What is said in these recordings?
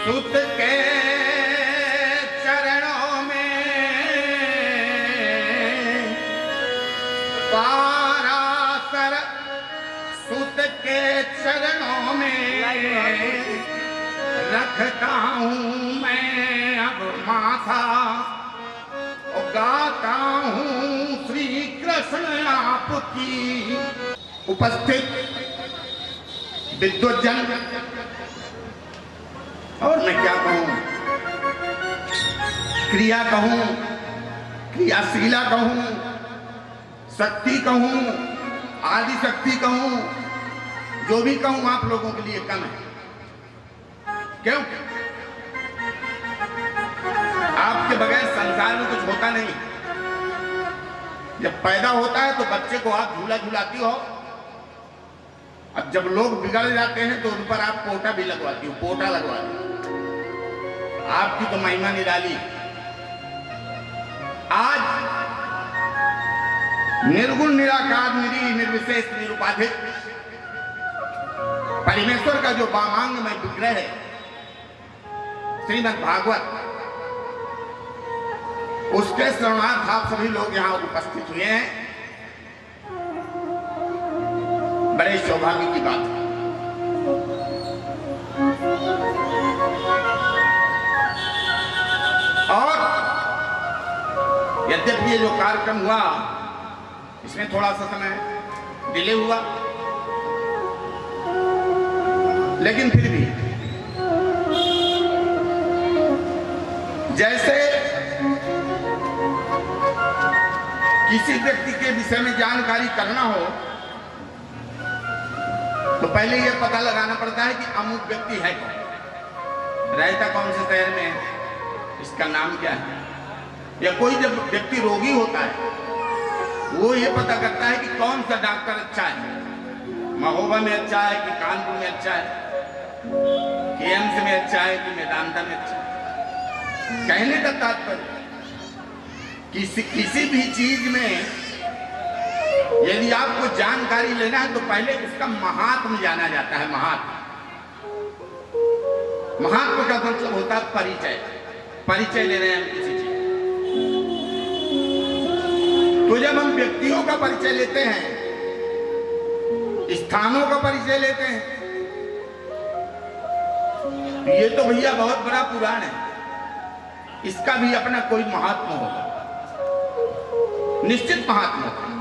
सुत के चरणों में पारासर, सुत के चरणों में रखता हूँ मैं अब माथा, और गाता हूँ श्री कृष्ण आपकी। उपस्थित विद्वज्जन, और मैं क्या कहूं, क्रिया कहूं, क्रियाशीला कहूं, शक्ति कहूं, आदि शक्ति कहूं, जो भी कहूं आप लोगों के लिए कम है। क्यों? आपके बगैर संसार में कुछ होता नहीं। जब पैदा होता है तो बच्चे को आप झूला झूलाती हो, अब जब लोग बिगड़ जाते हैं तो उन पर आप पोटा भी लगवाती हो, पोटा लगवाती हो। आपकी तो महिमा निराली। आज निर्गुण निराकार निर्विशेष निरुपाधिक परमेश्वर का जो वामांग में विग्रह है श्रीमद् भागवत, उसके श्रवणार्थ आप सभी लोग यहां उपस्थित हुए हैं। बड़े सौभाग्य की बात है। और यद्यपि ये जो कार्यक्रम हुआ इसमें थोड़ा सा समय डिले हुआ, लेकिन फिर भी जैसे किसी व्यक्ति के विषय में जानकारी करना हो तो पहले यह पता लगाना पड़ता है कि अमुक व्यक्ति है कौन, रहता कौन से शहर में है, इसका नाम क्या है। या कोई जब व्यक्ति रोगी होता है वो ये पता करता है कि कौन सा डॉक्टर अच्छा है, महोबा में अच्छा है कि कानपुर में अच्छा है, कि एम्स में अच्छा है कि मेदांता में अच्छा है। कहने का तात्पर्य किसी भी चीज में यदि आपको जानकारी लेना है तो पहले उसका महात्म जाना जाता है। महात्म का मतलब होता है परिचय। परिचय ले रहे हैं हम किसी चीज, तो जब हम व्यक्तियों का परिचय लेते हैं, स्थानों का परिचय लेते हैं, ये तो भैया बहुत बड़ा पुराण है, इसका भी अपना कोई महात्मा होगा, निश्चित महात्मा होगा।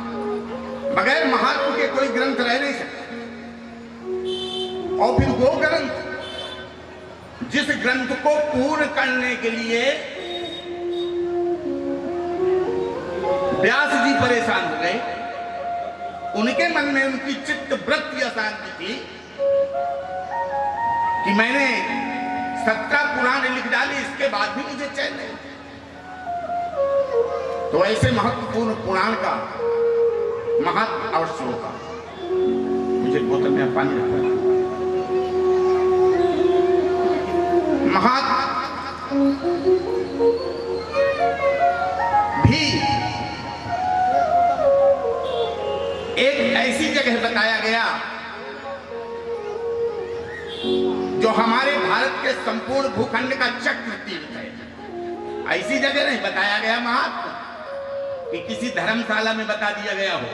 बगैर महात्मा के कोई ग्रंथ रह नहीं सकते। और फिर वो ग्रंथ जिस ग्रंथ को पूर्ण करने के लिए व्यास जी परेशान हो गए, उनके मन में उनकी चित्त वृत्ति अशांति थी कि मैंने 17 पुराण लिख डाली, इसके बाद भी मुझे चैन नहीं। तो ऐसे महत्वपूर्ण पुराण का महत्व अवश्य होगा। मुझे बोतल में पानी रखा। महात्मा भी एक ऐसी जगह बताया गया जो हमारे भारत के संपूर्ण भूखंड का चक्र तीर्थ है। ऐसी जगह नहीं बताया गया महात्मा कि किसी धर्मशाला में बता दिया गया हो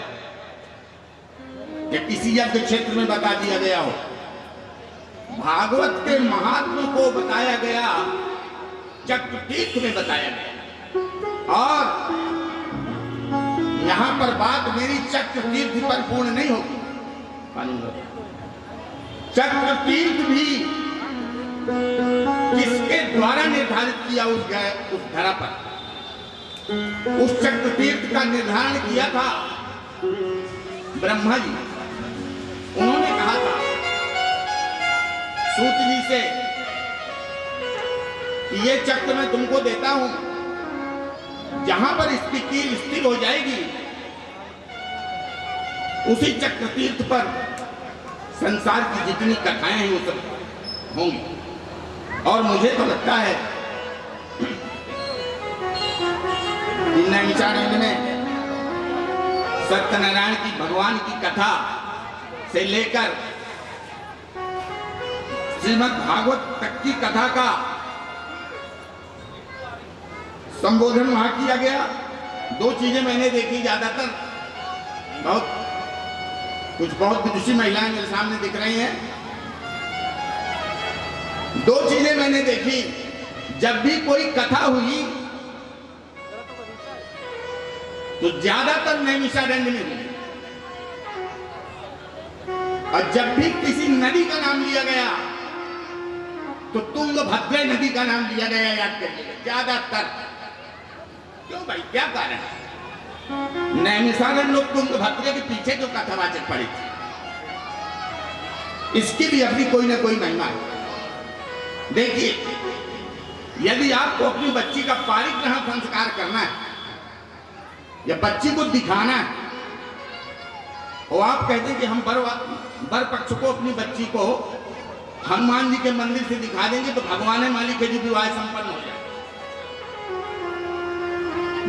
या किसी यज्ञ क्षेत्र में बता दिया गया हो। भागवत के महात्मा को बताया गया चक्र तीर्थ में बताया गया। और यहां पर बात मेरी चक्र तीर्थ पर पूर्ण नहीं होगी। चक्र तीर्थ भी किसके द्वारा निर्धारित किया उस धरा पर? उस चक्र तीर्थ का निर्धारण किया था ब्रह्मा जी। उन्होंने कहा था सूत जी से कि ये चक्र मैं तुमको देता हूं, जहां पर इसकी कील स्थिर हो जाएगी उसी चक्र तीर्थ पर संसार की जितनी कथाएं हैं वो सब होंगी। और मुझे तो लगता है नैमिषारण्य में सत्यनारायण की भगवान की कथा से लेकर श्रीमद् भागवत तक की कथा का संबोधन वहां किया गया। दो चीजें मैंने देखी ज्यादातर, बहुत विदुषी महिलाएं मेरे सामने दिख रही हैं। दो चीजें मैंने देखी, जब भी कोई कथा हुई तो ज्यादातर नैमिषारण्य में हुई, और जब भी किसी नदी का नाम लिया गया तो तुंगभद्रा नदी का नाम लिया गया, याद करिएगा, ज्यादातर। क्यों भाई, क्या कारण है? नैमिषारण्य लोग तुंगभद्रा के पीछे जो कथावाचक पड़े थे, इसकी भी अपनी कोई ना कोई महिमा है। देखिए, यदि आपको अपनी बच्ची का पारिग्रहण संस्कार करना है या बच्ची को दिखाना है, और आप कहते हैं कि हम बर पक्ष को अपनी बच्ची को हनुमान जी के मंदिर से दिखा देंगे तो भगवान मालिक है जो विवाह संपन्न हो जाए।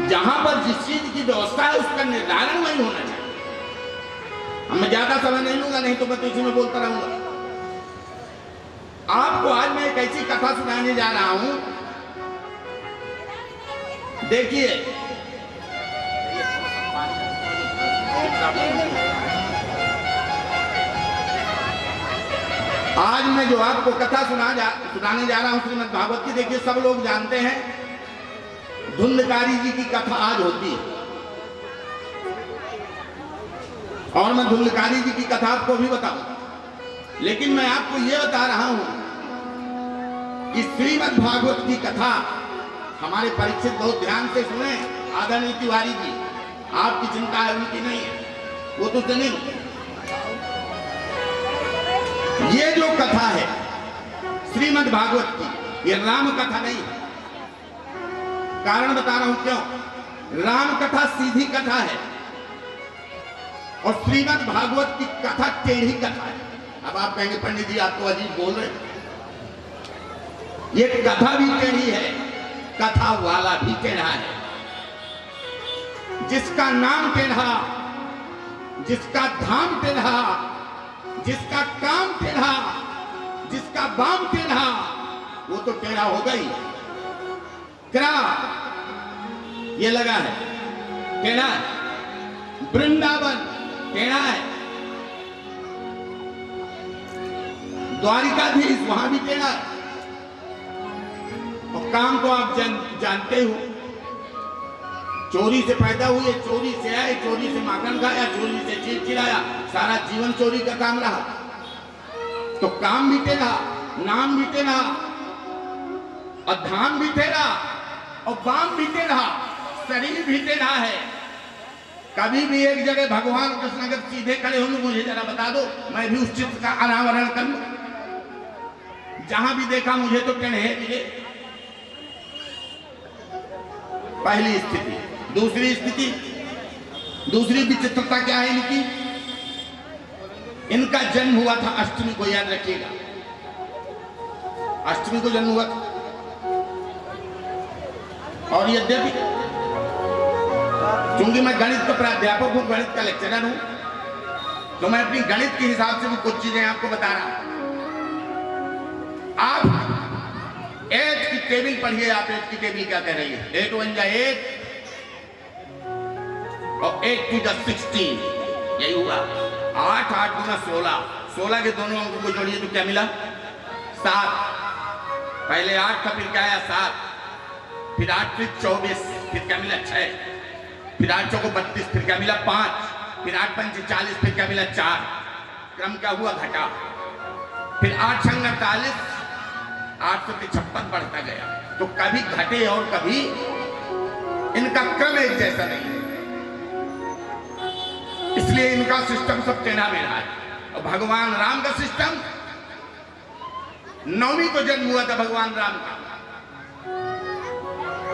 जहां पर जिस चीज की व्यवस्था है उसका निर्धारण वही होना चाहिए। मैं ज्यादा समय नहीं लूंगा, नहीं तो मैं तो इसी में बोलता रहूंगा। आपको आज मैं एक ऐसी कथा सुनाने जा रहा हूं, देखिए। आज मैं जो आपको कथा सुनाने जा रहा हूं श्रीमद् भागवत की, देखिए सब लोग जानते हैं धुंधकारी जी की कथा आज होती है, और मैं धुंधकारी जी की कथा आपको भी बताऊं। लेकिन मैं आपको यह बता रहा हूं कि श्रीमद् भागवत की कथा हमारे परीक्षित बहुत ध्यान से सुने। आदरणीय तिवारी जी, आपकी चिंता है, उनकी नहीं है, वो तो सुने। ये जो कथा है श्रीमद् भागवत की, ये राम कथा नहीं है। कारण बता रहा हूं क्यों। राम कथा सीधी कथा है और श्रीमद् भागवत की कथा टेढ़ी कथा है। अब आप कहेंगे पंडित जी आप तो अजीब बोल रहे, ये कथा भी टेढ़ी है, कथा वाला भी टेढ़ा है। जिसका नाम टेढ़ा, जिसका धाम टेढ़ा, जिसका काम टेढ़ा, जिसका बाम टेढ़ा, वो तो टेढ़ा हो गई। क्या ये लगा है टेढ़ा है, वृंदावन टेढ़ा है, द्वारिकाधीश वहां भी टेढ़ा है। और काम तो आप जानते हो, चोरी से पैदा हुए, चोरी से आए, चोरी से माखन खाया, चोरी से चीज खिलाया, सारा जीवन चोरी का काम रहा। तो काम भी टेढ़ा, नाम भी टेढ़ा, और धाम भी टेढ़ा, और बाम भी टेढ़ा, शरीर भी टेढ़ा है। कभी भी एक जगह भगवान कृष्ण अगर सीधे खड़े होंगे, मुझे जरा बता दो, मैं भी उस चित्र का अनावरण कर लूं। जहां भी देखा मुझे तो टेढ़े मिले। पहली स्थिति। दूसरी स्थिति, दूसरी विचित्रता क्या है इनकी? इनका जन्म हुआ था अष्टमी को, याद रखिएगा, अष्टमी को जन्म हुआ था। और यद्यपि क्योंकि मैं गणित का प्राध्यापक हूं, गणित का लेक्चरर हूं, तो मैं अपनी गणित के हिसाब से भी कुछ चीजें आपको बता रहा हूं। आप 8 की टेबल पढ़िए। आप 8 की टेबल क्या कह रही है? 8 1 जा 8 और 8 2 जा 16, यही हुआ। 8 8 गुना 16, 16 के दोनों अंकों को जोड़िए तो क्या मिला? 7। पहले 8 था, फिर क्या आया? 7, फिर 8 फिर 24, फिर क्या मिला? 6, फिर 8 चौको 32, फिर क्या मिला? 5, फिर 8 पंच 40, फिर क्या मिला? 4। क्रम क्या हुआ? घटा। फिर 8 छंग 48, 8 से 56 बढ़ता गया। तो कभी घटे और कभी इनका क्रम एक जैसा नहीं है, इसलिए इनका सिस्टम सब टेढ़ा मेढ़ा है। और भगवान राम का सिस्टम, नवमी को जन्म हुआ था भगवान राम का।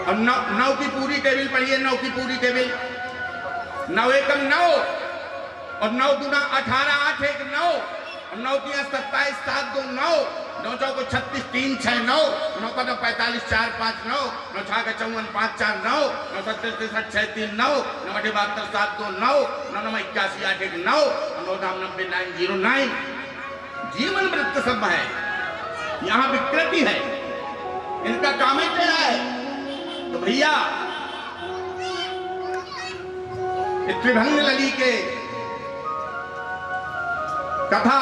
और 9 की पूरी टेबल पढ़िए, 9 की पूरी टेबल। 9 एकम 9 और 9 दूना 18, 8 1 9 और 9 3 27, 7 2 9, 9 चौको 36, 3 6 9, 9 का 45 4 5 9, 9 6 का 54 5 4 9, 9 7 63 6 3 9, 9 8 72 7 2 9, 9 9 81 8 1 9, 9 9 90 9 0 9। जीवन वृत्त सब है, यहाँ विकृति है, इनका काम ही टेढ़ा है। तो भैया त्रिभंग लली के कथा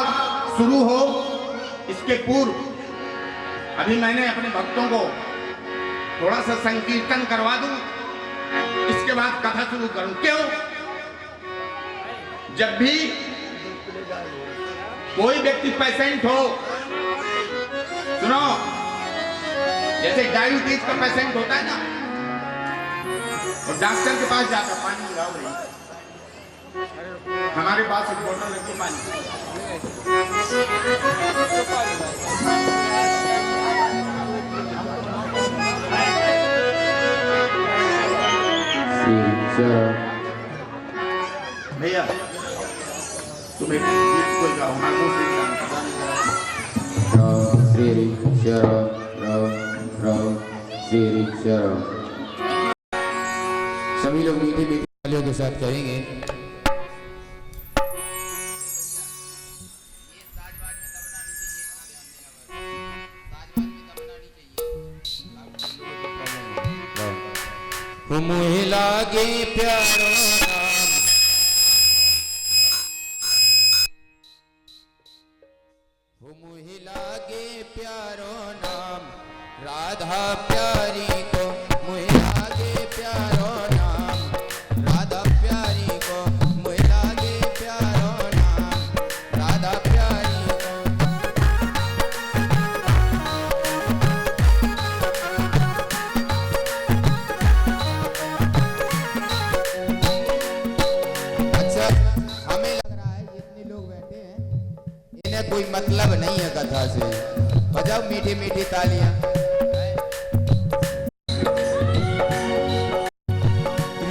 शुरू हो इसके पूर्व अभी मैंने अपने भक्तों को थोड़ा सा संकीर्तन करवा दूं, इसके बाद कथा शुरू करूं। क्यों? जब भी कोई व्यक्ति पेशेंट हो, सुनो, जैसे डायबिटीज का पेशेंट होता है ना, और डॉक्टर के पास जाकर पानी मंगाओ भाई, हमारे पास एक बोतल रखी पानी। भैया तुम्हें कोई गाओ, श्री सभी लोग मीठी मीठी तालियों के साथ कहेंगे। मुहे लागे प्यारो नाम, मुहे लागे प्यारो नाम, राधा प्यारी को मुहे लागे प्यारो नाम, राधा प्यारी को मुहे लागे प्यारो नाम, राधा प्यारी को। अच्छा, हमें लग रहा है जितने लोग बैठे हैं इन्हें कोई मतलब नहीं है कथा से। बजाओ मीठी मीठी तालियां।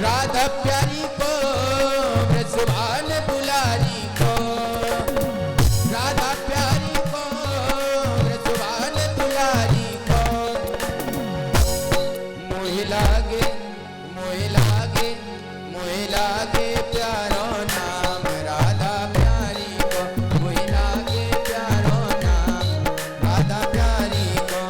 राधा प्यारी को ब्रजभान दुलारी को, राधा प्यारी को ब्रजभान दुलारी को, मोहि लागे मोहि लागे मोहि लागे प्यारो नाम, राधा प्यारी को मोहि लागे प्यारो नाम, राधा प्यारी को।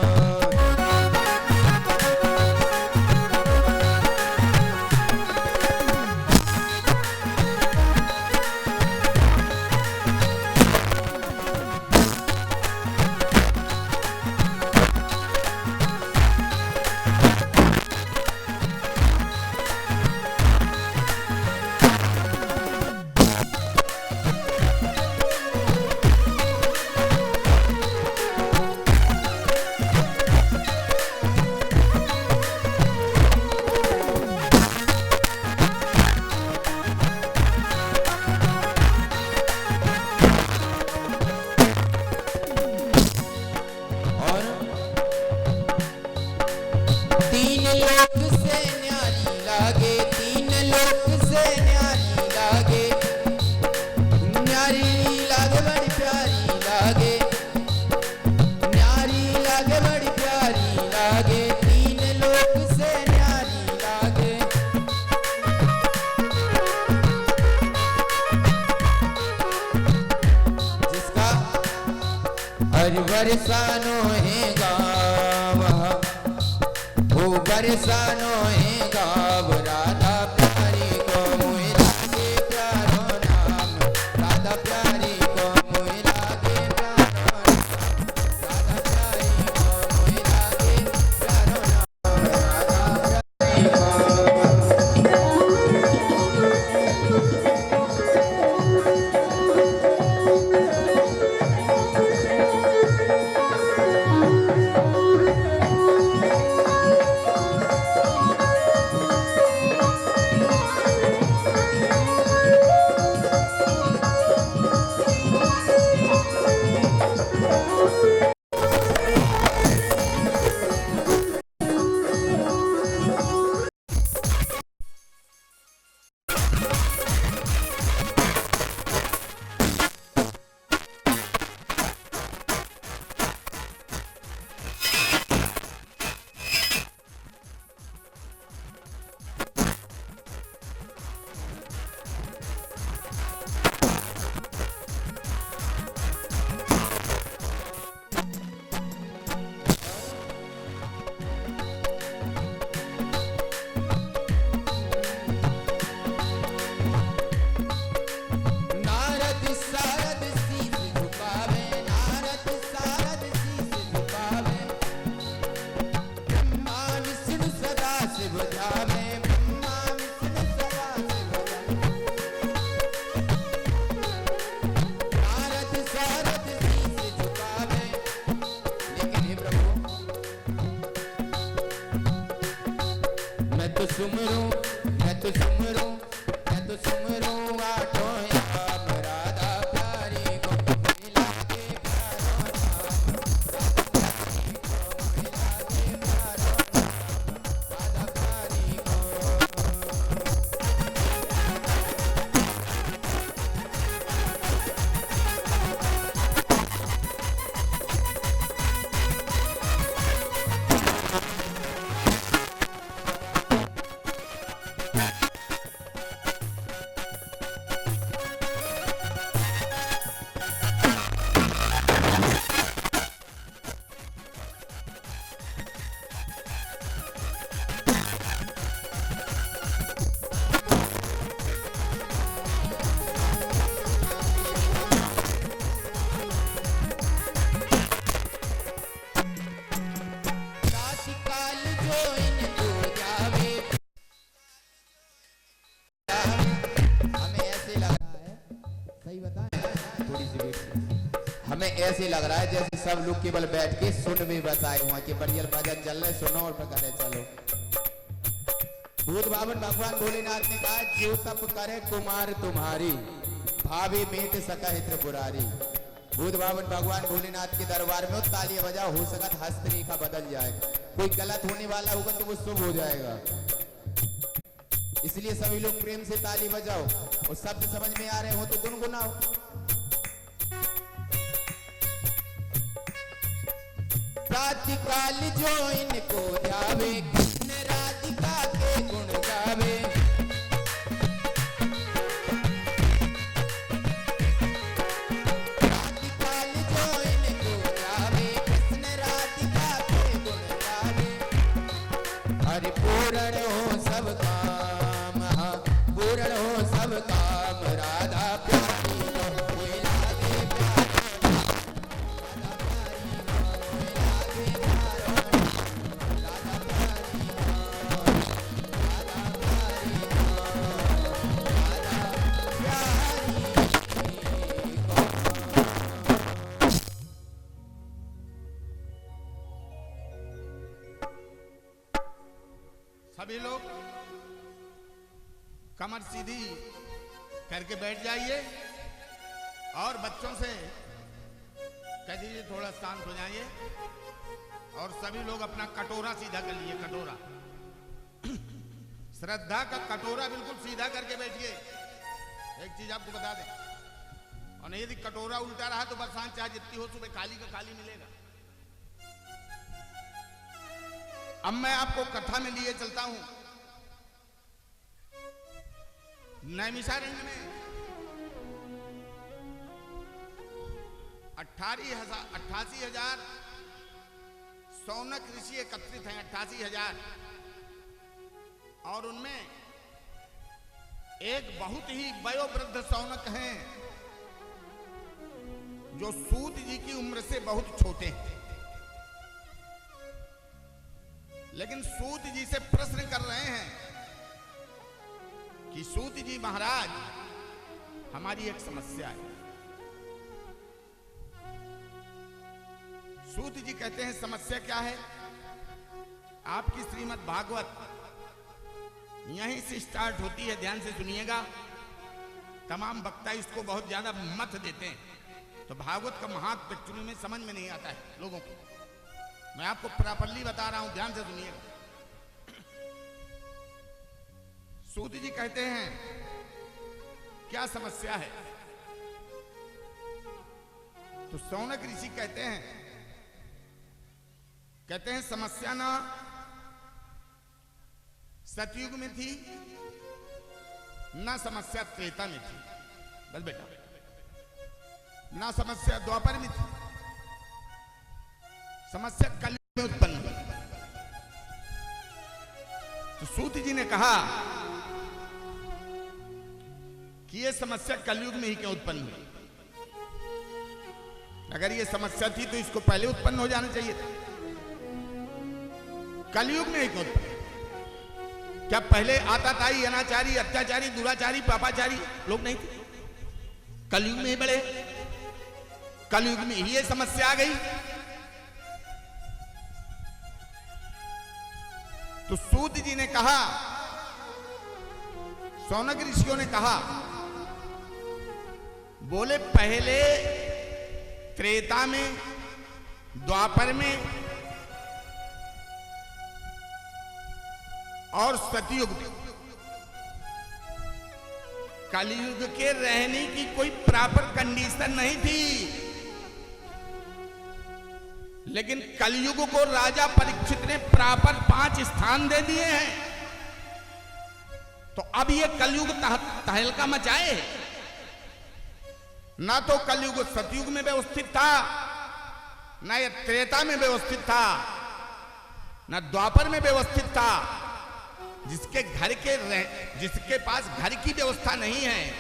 तीन लोक से न्यारी लागे, तीन लोक से न्यारी लागे, न्यारी लागे बड़ी प्यारी लागे, न्यारी लागे बड़ी प्यारी लागे, तीन लोक से न्यारी लागे। जिसका हर बरसानो है गाँव, वो बरसानो है गाँव, राधा प्यारी को मोहि लागे प्यारो नाम, राधा प्यारी को मोहि लागे प्यारो नाम, राधा प्यारी को मोहि लागे प्यारो नाम, राधा प्यारी को। सुमरू मैं तो सुमरू मैं तो सुमरू आठों याम राधा प्यारी को मिला के प्यारो नाम राधा प्यारी को मिला के प्यारो नाम राधा प्यारी को। काल जो इनको जावे हमें ऐसे लग रहा है, सही बताएं थोड़ी सी वेट, हमें ऐसे लग रहा है जैसे सब लोग केवल बैठ के सुन में बस आए हुआ कि बढ़िया भजन चल रहे सुनो और पकड़े चलो। भूत बावन भगवान भोलेनाथ ने कहा जो तप करे कुमार तुम्हारी भाभी मेट सका त्रिपुरारी। भूत बावन भगवान भोलेनाथ के दरबार में तालियां बजाओ, हो सकत हस्तरेखा बदल जाए, कोई गलत होने वाला होगा तो वो शुभ हो जाएगा। इसलिए सभी लोग प्रेम से ताली बजाओ और शब्द समझ में आ रहे हो तो गुनगुनाओ। प्रातःकाल जो इनको ध्यावे कृष्ण राधिका के गुण गावे। पूर्ण हो सब काम, पूर्ण हो सब काम राधा प्यारी को मिला के प्यारो राधा प्यारी को मिला के प्यारो राधा प्यारी को राधा प्यारी को राधा प्यारी को। सभी लोग कमर सीधी करके बैठ जाइए और बच्चों से कह दीजिए थोड़ा शांत हो जाइए और सभी लोग अपना कटोरा सीधा कर लिए। कटोरा श्रद्धा का कटोरा बिल्कुल सीधा करके बैठिए। एक चीज आपको बता दें, और यदि कटोरा उल्टा रहा तो बरसात चाहे जितनी हो सुबह खाली का खाली मिलेगा। अब मैं आपको कथा में लिए चलता हूं। नैमिषारण्य में 88,000 सौनक ऋषि एकत्रित हैं। 88,000, और उनमें एक बहुत ही वयोवृद्ध सौनक हैं जो सूत जी की उम्र से बहुत छोटे हैं। लेकिन सूत जी से प्रश्न कर रहे हैं कि सूत जी महाराज हमारी एक समस्या है। सूत जी कहते हैं समस्या क्या है? आपकी श्रीमद् भागवत यहीं से स्टार्ट होती है, ध्यान से सुनिएगा। तमाम वक्ता इसको बहुत ज्यादा मत देते हैं तो भागवत का महात्म एक्चुअली में समझ में नहीं आता है लोगों को। मैं आपको प्रॉपर्ली बता रहा हूं, ध्यान से सुनिएगा। सूत जी कहते हैं क्या समस्या है? तो सौनक ऋषि कहते हैं समस्या ना सतयुग में थी ना समस्या त्रेता में थी, बस बेटा, ना समस्या द्वापर में थी, समस्या कलयुग में उत्पन्न हुई। तो सूत जी ने कहा कि यह समस्या कलयुग में ही क्यों उत्पन्न हुई? अगर यह समस्या थी तो इसको पहले उत्पन्न हो जाना चाहिए था। कलयुग में ही क्यों उत्पन्न? क्या पहले आताताई, अनाचारी, अत्याचारी, दुराचारी, पापाचारी लोग नहीं थे? कलयुग में ही बड़े, कलयुग में ही यह समस्या आ गई। तो सूत जी ने कहा शौनक ऋषियों ने कहा, बोले पहले त्रेता में, द्वापर में और सतयुग में कलयुग के रहने की कोई प्रॉपर कंडीशन नहीं थी, लेकिन कलयुग को राजा परीक्षित ने प्रॉपर 5 स्थान दे दिए हैं। तो अब ये कलयुग तहलका मचाए। ना तो कलयुग सतयुग में व्यवस्थित था, ना ये त्रेता में व्यवस्थित था, ना द्वापर में व्यवस्थित था। जिसके पास घर की व्यवस्था नहीं है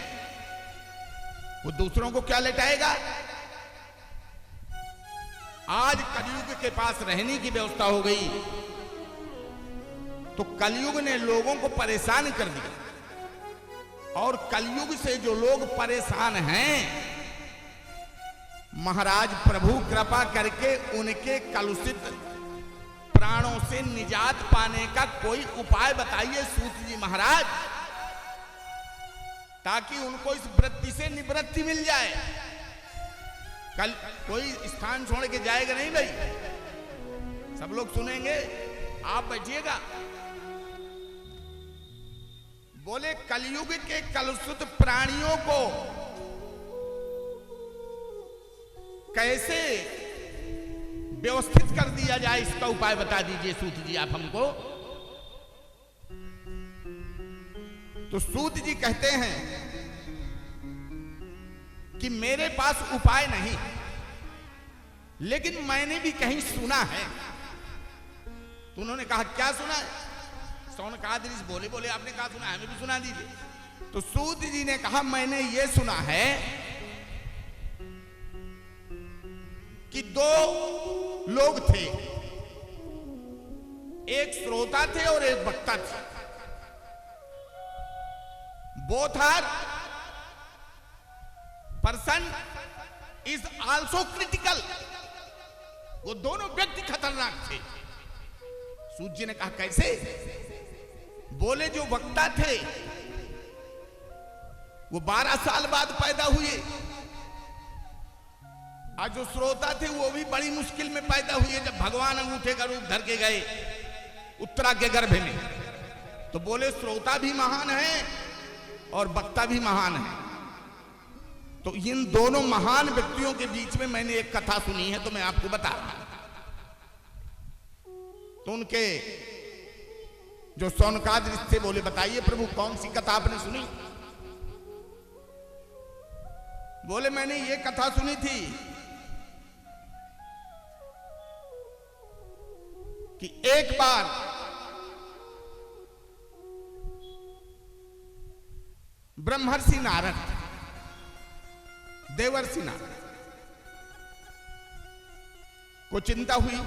वो दूसरों को क्या लटाएगा। आज कलयुग के पास रहने की व्यवस्था हो गई तो कलयुग ने लोगों को परेशान कर दिया, और कलयुग से जो लोग परेशान हैं, महाराज प्रभु कृपा करके उनके कलुषित प्राणों से निजात पाने का कोई उपाय बताइए सूत जी महाराज, ताकि उनको इस वृत्ति से निवृत्ति मिल जाए। कल कोई स्थान छोड़ के जाएगा नहीं भाई, सब लोग सुनेंगे, आप बैठिएगा। बोले कलयुग के कलुषित प्राणियों को कैसे व्यवस्थित कर दिया जाए, इसका उपाय बता दीजिए सूत जी आप हमको। तो सूत जी कहते हैं कि मेरे पास उपाय नहीं, लेकिन मैंने भी कहीं सुना है। तो उन्होंने कहा क्या सुना है? शौनकादि ऋषि बोले आपने कहा सुना है, हमें भी सुना दीजिए। तो सूत जी ने कहा मैंने ये सुना है कि 2 लोग थे, एक श्रोता थे और एक वक्ता थे। Both are person is also critical. वो दोनों व्यक्ति खतरनाक थे। सूत जी ने कहा कैसे? बोले जो वक्ता थे वो 12 साल बाद पैदा हुए, और जो श्रोता थे वो भी बड़ी मुश्किल में पैदा हुए जब भगवान अंगूठे का रूप धर के गए उत्तरा के गर्भ में। तो बोले श्रोता भी महान है और वक्ता भी महान है। तो इन दोनों महान व्यक्तियों के बीच में मैंने एक कथा सुनी है, तो मैं आपको बता रहा हूं। तो उनके जो शौनकादि ऋषि थे बोले बताइए प्रभु कौन सी कथा आपने सुनी? बोले मैंने ये कथा सुनी थी कि एक बार ब्रह्मर्षि नारद, देवर्षि नारद को चिंता हुई।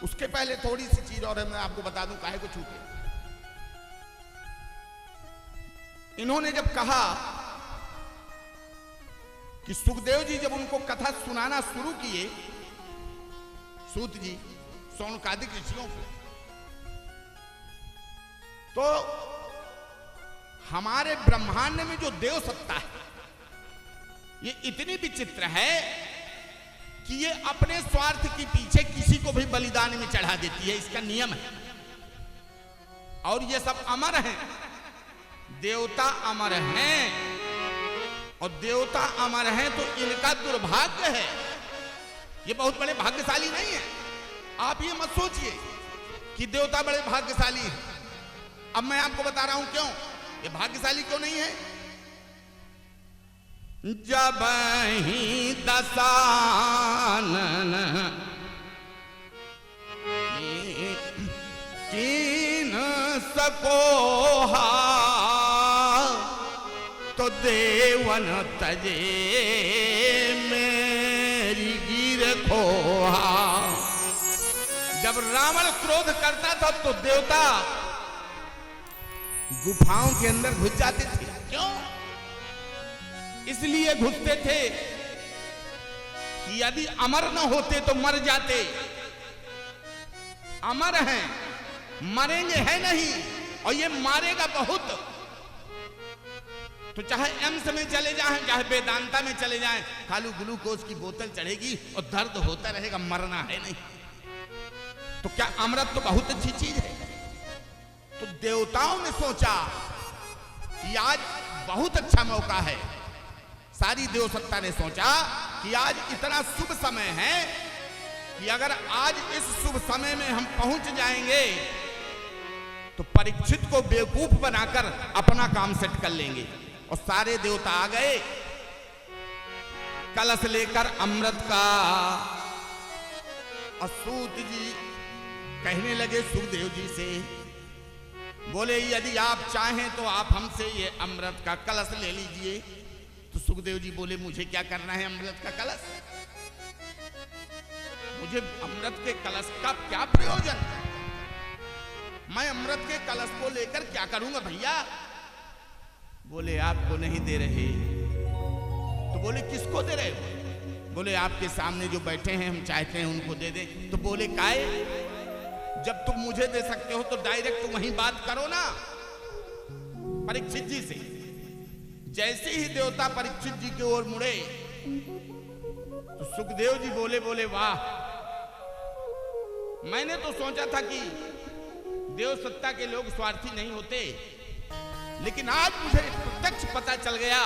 उसके पहले थोड़ी सी चीज और है, मैं आपको बता दूं काहे को छूटे। इन्होंने जब कहा कि सुखदेव जी जब उनको कथा सुनाना शुरू किए, सूत जी शौनकादिक ऋषियों को, तो हमारे ब्रह्मांड में जो देव सत्ता है ये इतनी विचित्र है कि ये अपने स्वार्थ के पीछे किसी को भी बलिदान में चढ़ा देती है, इसका नियम है। और ये सब अमर हैं, देवता अमर हैं, और देवता अमर हैं तो इनका दुर्भाग्य है, ये बहुत बड़े भाग्यशाली नहीं है। आप ये मत सोचिए कि देवता बड़े भाग्यशाली हैं। अब मैं आपको बता रहा हूं क्यों ये भाग्यशाली क्यों नहीं है। जब ही दशानन कीन सकोहा तो देवन तजे मेरी गिर खोहा। जब रावण क्रोध करता था तो देवता गुफाओं के अंदर घुस जाते थे। क्यों? इसलिए घुसते थे कि यदि अमर न होते तो मर जाते। अमर हैं, मरेंगे है नहीं, और ये मारेगा बहुत। तो चाहे एम्स में चले जाएं, चाहे वेदांता में चले जाएं, खाली ग्लूकोज की बोतल चढ़ेगी और दर्द होता रहेगा, मरना है नहीं। तो क्या अमृत तो बहुत अच्छी चीज है। तो देवताओं ने सोचा कि आज बहुत अच्छा मौका है, सारी देव सत्ता ने सोचा कि आज इतना शुभ समय है कि अगर आज इस शुभ समय में हम पहुंच जाएंगे तो परीक्षित को बेवकूफ बनाकर अपना काम सेट कर लेंगे। और सारे देवता आ गए कलश लेकर अमृत का। और सूत जी कहने लगे सुखदेव जी से, बोले यदि आप चाहें तो आप हमसे ये अमृत का कलश ले लीजिए। तो सुखदेव जी बोले मुझे क्या करना है अमृत का कलश, मुझे अमृत के कलश का क्या प्रयोजन, मैं अमृत के कलश को लेकर क्या करूंगा भैया। बोले आपको नहीं दे रहे। तो बोले किसको दे रहे हो। बोले आपके सामने जो बैठे हैं हम चाहते हैं उनको दे दें। तो बोले काहे, जब तुम मुझे दे सकते हो तो डायरेक्ट वहीं बात करो ना परीक्षित जी से। जैसे ही देवता परीक्षित जी की ओर मुड़े तो सुखदेव जी बोले वाह, मैंने तो सोचा था कि देव सत्ता के लोग स्वार्थी नहीं होते, लेकिन आज मुझे प्रत्यक्ष पता चल गया